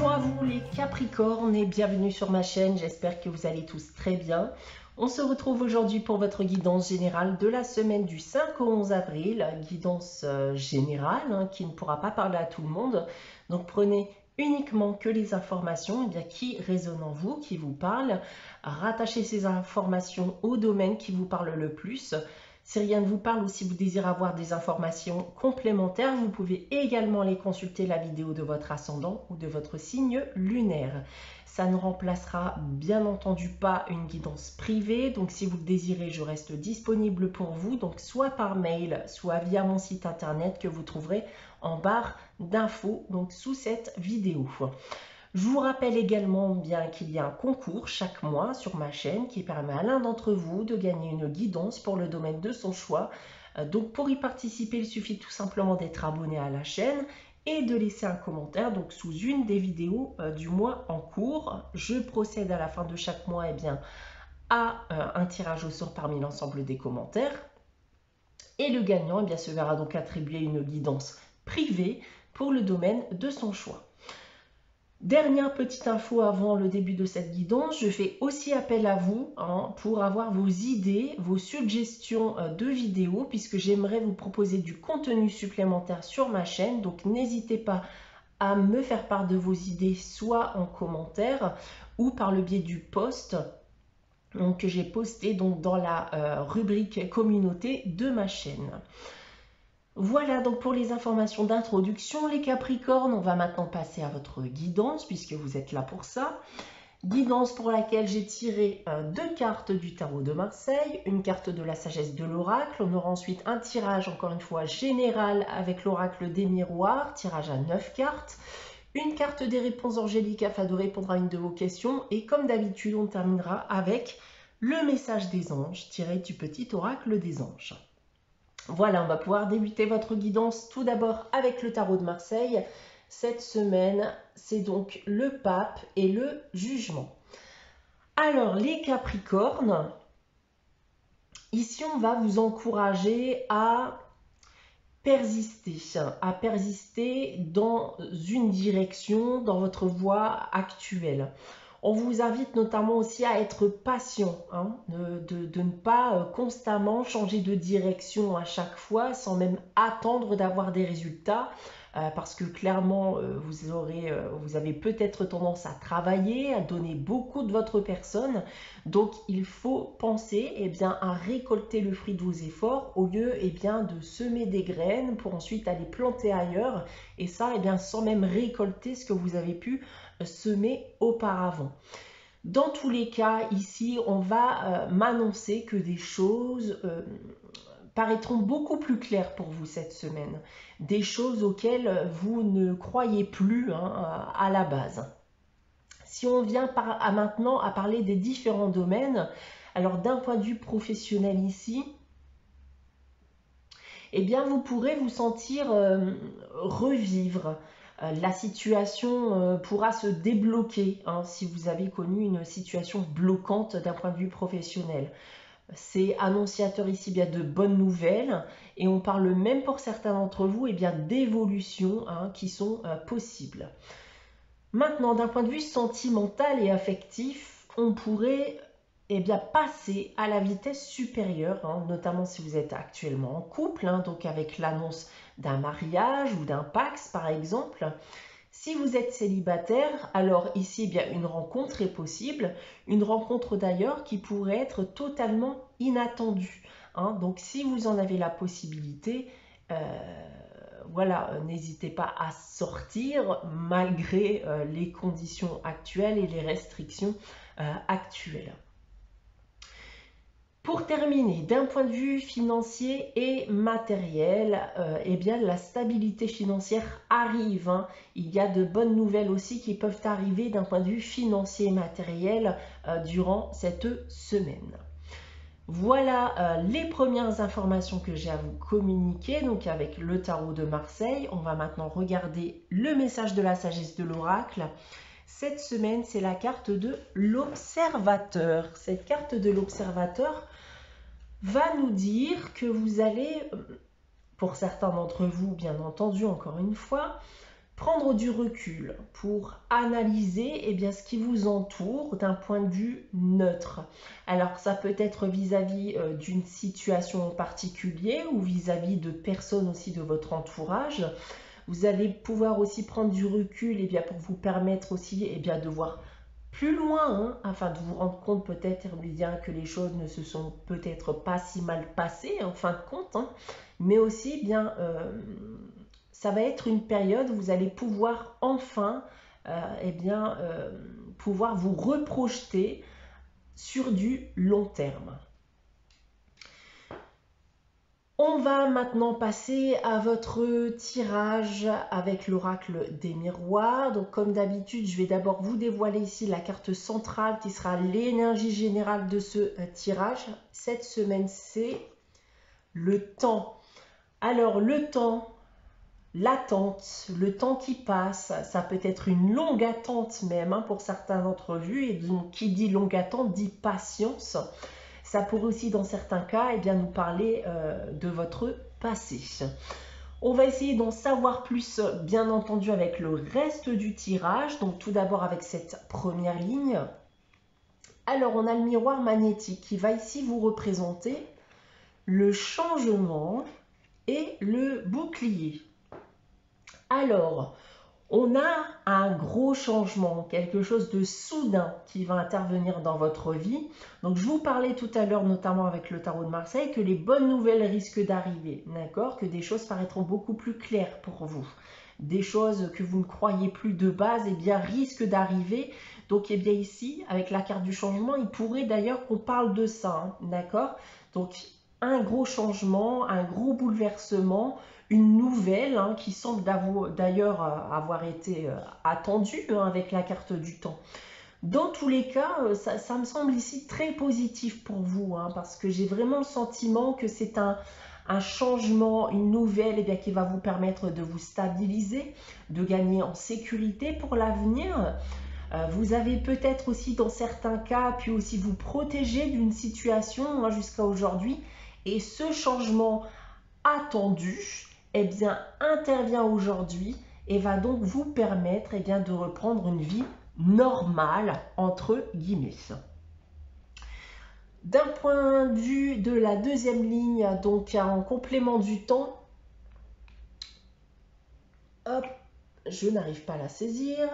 Bonjour à vous les Capricornes et bienvenue sur ma chaîne, j'espère que vous allez tous très bien. On se retrouve aujourd'hui pour votre guidance générale de la semaine du 5 au 11 avril, guidance générale qui ne pourra pas parler à tout le monde. Donc prenez uniquement que les informations qui résonnent en vous, qui vous parlent. Rattachez ces informations au domaine qui vous parle le plus. Si rien ne vous parle ou si vous désirez avoir des informations complémentaires, vous pouvez également aller consulter la vidéo de votre ascendant ou de votre signe lunaire. Ça ne remplacera bien entendu pas une guidance privée, donc si vous le désirez, je reste disponible pour vous, donc soit par mail, soit via mon site internet que vous trouverez en barre d'infos, donc sous cette vidéo. Je vous rappelle également qu'il y a un concours chaque mois sur ma chaîne qui permet à l'un d'entre vous de gagner une guidance pour le domaine de son choix. Donc pour y participer, il suffit tout simplement d'être abonné à la chaîne et de laisser un commentaire donc sous une des vidéos du mois en cours. Je procède à la fin de chaque mois à un tirage au sort parmi l'ensemble des commentaires. Et le gagnant se verra donc attribuer une guidance privée pour le domaine de son choix. Dernière petite info avant le début de cette guidance, je fais aussi appel à vous pour avoir vos idées, vos suggestions de vidéos, puisque j'aimerais vous proposer du contenu supplémentaire sur ma chaîne. Donc n'hésitez pas à me faire part de vos idées, soit en commentaire ou par le biais du post que j'ai posté dans la rubrique communauté de ma chaîne. Voilà donc pour les informations d'introduction les Capricornes. On va maintenant passer à votre guidance puisque vous êtes là pour ça. Guidance pour laquelle j'ai tiré deux cartes du tarot de Marseille, une carte de la sagesse de l'oracle. On aura ensuite un tirage encore une fois général avec l'oracle des miroirs, tirage à 9 cartes. Une carte des réponses angéliques afin de répondre à une de vos questions. Et comme d'habitude, on terminera avec le message des anges tiré du petit oracle des anges. Voilà, on va pouvoir débuter votre guidance tout d'abord avec le tarot de Marseille. Cette semaine, c'est donc le pape et le jugement. Alors, les Capricornes, ici, on va vous encourager à persister dans une direction, dans votre voie actuelle. On vous invite notamment aussi à être patient, de ne pas constamment changer de direction à chaque fois sans même attendre d'avoir des résultats parce que clairement vous avez peut-être tendance à travailler, à donner beaucoup de votre personne. Donc il faut penser à récolter le fruit de vos efforts au lieu de semer des graines pour ensuite aller planter ailleurs et ça sans même récolter ce que vous avez pu semer auparavant. Dans tous les cas, ici, on va m'annoncer que des choses paraîtront beaucoup plus claires pour vous cette semaine. Des choses auxquelles vous ne croyez plus à la base. Si on vient maintenant à parler des différents domaines, alors d'un point de vue professionnel ici, vous pourrez vous sentir revivre. La situation pourra se débloquer si vous avez connu une situation bloquante d'un point de vue professionnel. C'est annonciateur ici de bonnes nouvelles et on parle même pour certains d'entre vous d'évolutions qui sont possibles. Maintenant, d'un point de vue sentimental et affectif, on pourrait passer à la vitesse supérieure, notamment si vous êtes actuellement en couple, donc avec l'annonce d'un mariage ou d'un pax par exemple. Si vous êtes célibataire, alors ici une rencontre est possible, une rencontre d'ailleurs qui pourrait être totalement inattendue. Donc si vous en avez la possibilité, n'hésitez pas à sortir malgré les conditions actuelles et les restrictions actuelles. Pour terminer, d'un point de vue financier et matériel, la stabilité financière arrive. Il y a de bonnes nouvelles aussi qui peuvent arriver d'un point de vue financier et matériel durant cette semaine. Voilà les premières informations que j'ai à vous communiquer, donc avec le tarot de Marseille. On va maintenant regarder le message de la sagesse de l'oracle. Cette semaine, c'est la carte de l'observateur. Cette carte de l'observateur va nous dire que vous allez, pour certains d'entre vous, bien entendu, encore une fois, prendre du recul pour analyser ce qui vous entoure d'un point de vue neutre. Alors ça peut être vis-à-vis d'une situation en particulier ou vis-à-vis de personnes aussi de votre entourage. Vous allez pouvoir aussi prendre du recul pour vous permettre aussi de voir plus loin, afin de vous rendre compte peut-être que les choses ne se sont peut-être pas si mal passées en fin de compte, mais aussi ça va être une période où vous allez pouvoir enfin pouvoir vous reprojeter sur du long terme. On va maintenant passer à votre tirage avec l'oracle des miroirs. Donc comme d'habitude, je vais d'abord vous dévoiler ici la carte centrale qui sera l'énergie générale de ce tirage. Cette semaine, c'est le temps. Alors le temps, l'attente, le temps qui passe, ça peut être une longue attente même pour certains d'entre vous. Et donc qui dit longue attente dit patience. Ça pourrait aussi, dans certains cas, nous parler de votre passé. On va essayer d'en savoir plus, bien entendu, avec le reste du tirage. Donc, tout d'abord avec cette première ligne. Alors, on a le miroir magnétique qui va ici vous représenter le changement et le bouclier. Alors, on a un gros changement, quelque chose de soudain qui va intervenir dans votre vie. Donc, je vous parlais tout à l'heure, notamment avec le tarot de Marseille, que les bonnes nouvelles risquent d'arriver, d'accord? Que des choses paraîtront beaucoup plus claires pour vous. Des choses que vous ne croyez plus de base, risquent d'arriver. Donc, ici, avec la carte du changement, il pourrait d'ailleurs qu'on parle de ça, d'accord? Donc, un gros changement, un gros bouleversement, une nouvelle qui semble d'ailleurs avoir été attendue avec la carte du temps. Dans tous les cas, ça me semble ici très positif pour vous, parce que j'ai vraiment le sentiment que c'est un changement, une nouvelle qui va vous permettre de vous stabiliser, de gagner en sécurité pour l'avenir. Vous avez peut-être aussi dans certains cas pu aussi vous protéger d'une situation jusqu'à aujourd'hui, et ce changement attendu intervient aujourd'hui et va donc vous permettre de reprendre une vie normale, entre guillemets. D'un point de vue de la deuxième ligne, donc en complément du temps, hop, je n'arrive pas à la saisir.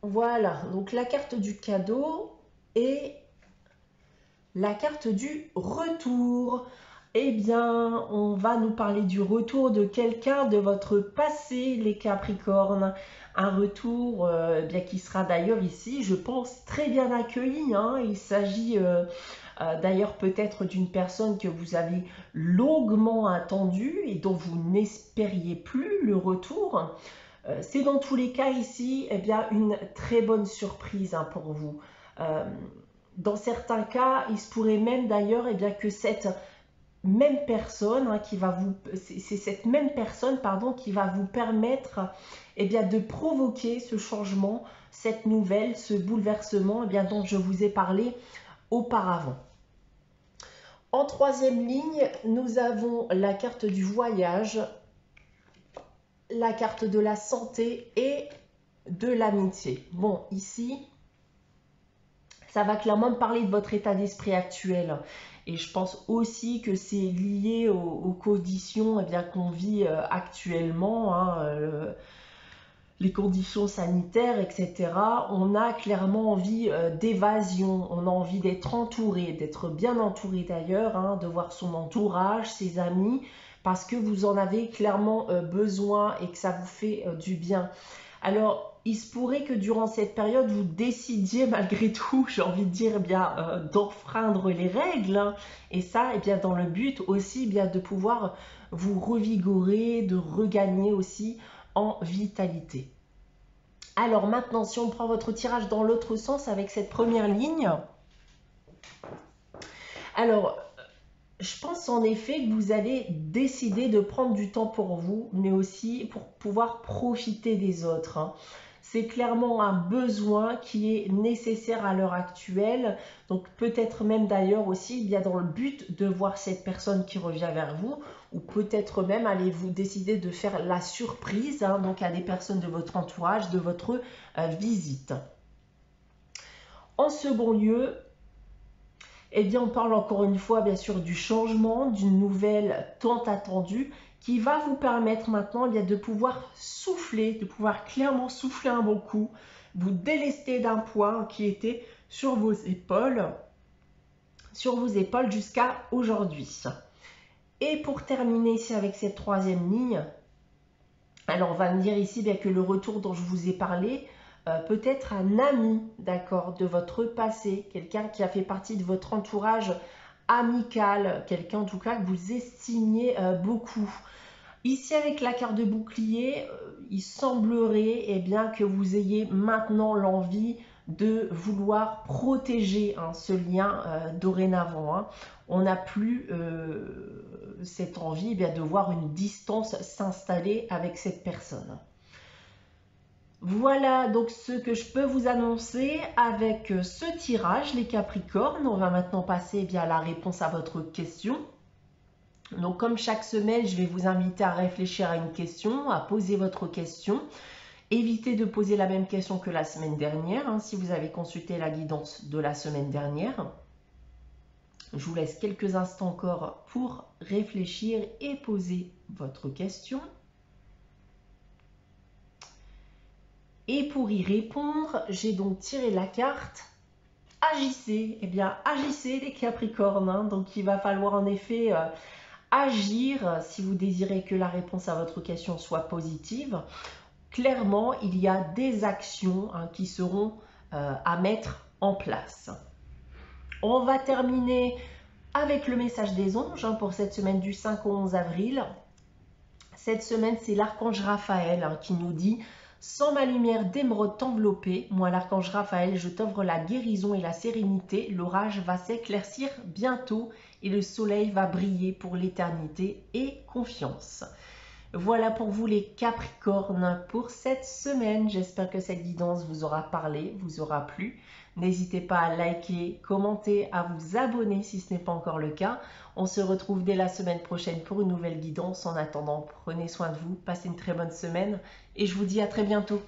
Voilà, donc la carte du cadeau et la carte du retour. On va nous parler du retour de quelqu'un de votre passé, les Capricornes. Un retour qui sera d'ailleurs ici, je pense, très bien accueilli. Il s'agit d'ailleurs peut-être d'une personne que vous avez longuement attendue et dont vous n'espériez plus le retour. C'est dans tous les cas ici une très bonne surprise pour vous. Dans certains cas, il se pourrait même d'ailleurs que cette même personne c'est cette même personne qui va vous permettre de provoquer ce changement, cette nouvelle, ce bouleversement dont je vous ai parlé auparavant. En troisième ligne, nous avons la carte du voyage, la carte de la santé et de l'amitié. Bon, ici, ça va clairement me parler de votre état d'esprit actuel. Et je pense aussi que c'est lié aux conditions qu'on vit actuellement, les conditions sanitaires, etc. On a clairement envie d'évasion, on a envie d'être entouré, d'être bien entouré d'ailleurs, de voir son entourage, ses amis, parce que vous en avez clairement besoin et que ça vous fait du bien. Alors, il se pourrait que durant cette période, vous décidiez malgré tout, j'ai envie de dire, d'enfreindre les règles. Et ça, dans le but aussi de pouvoir vous revigorer, de regagner aussi en vitalité. Alors maintenant, si on prend votre tirage dans l'autre sens avec cette première ligne, alors je pense en effet que vous allez décider de prendre du temps pour vous, mais aussi pour pouvoir profiter des autres. C'est clairement un besoin qui est nécessaire à l'heure actuelle. Donc peut-être même d'ailleurs aussi, il y a dans le but de voir cette personne qui revient vers vous, ou peut-être même allez-vous décider de faire la surprise, hein, donc à des personnes de votre entourage, de votre visite. En second lieu, eh bien, on parle encore une fois, bien sûr, du changement, d'une nouvelle tant attendue qui va vous permettre maintenant de pouvoir souffler, de pouvoir clairement souffler un bon coup, vous délester d'un poids qui était sur vos épaules jusqu'à aujourd'hui. Et pour terminer ici avec cette troisième ligne, alors on va me dire ici bien que le retour dont je vous ai parlé, peut-être un ami, d'accord, de votre passé, quelqu'un qui a fait partie de votre entourage amical, quelqu'un en tout cas que vous estimiez beaucoup. Ici avec la carte de bouclier, il semblerait bien que vous ayez maintenant l'envie de vouloir protéger ce lien dorénavant. Hein. On n'a plus cette envie de voir une distance s'installer avec cette personne. Voilà donc ce que je peux vous annoncer avec ce tirage, les Capricornes. On va maintenant passer à la réponse à votre question. Donc comme chaque semaine, je vais vous inviter à réfléchir à une question, à poser votre question. Évitez de poser la même question que la semaine dernière, hein, si vous avez consulté la guidance de la semaine dernière. Je vous laisse quelques instants encore pour réfléchir et poser votre question. Et pour y répondre, j'ai donc tiré la carte agissez. Eh bien, agissez les Capricornes. Hein. Donc, il va falloir en effet agir si vous désirez que la réponse à votre question soit positive. Clairement, il y a des actions qui seront à mettre en place. On va terminer avec le message des anges pour cette semaine du 5 au 11 avril. Cette semaine, c'est l'archange Raphaël qui nous dit « Sans ma lumière d'émeraude t'envelopper, moi l'archange Raphaël, je t'offre la guérison et la sérénité. L'orage va s'éclaircir bientôt et le soleil va briller pour l'éternité et confiance. » Voilà pour vous les Capricornes pour cette semaine. J'espère que cette guidance vous aura parlé, vous aura plu. N'hésitez pas à liker, commenter, à vous abonner si ce n'est pas encore le cas. On se retrouve dès la semaine prochaine pour une nouvelle guidance. En attendant, prenez soin de vous, passez une très bonne semaine et je vous dis à très bientôt.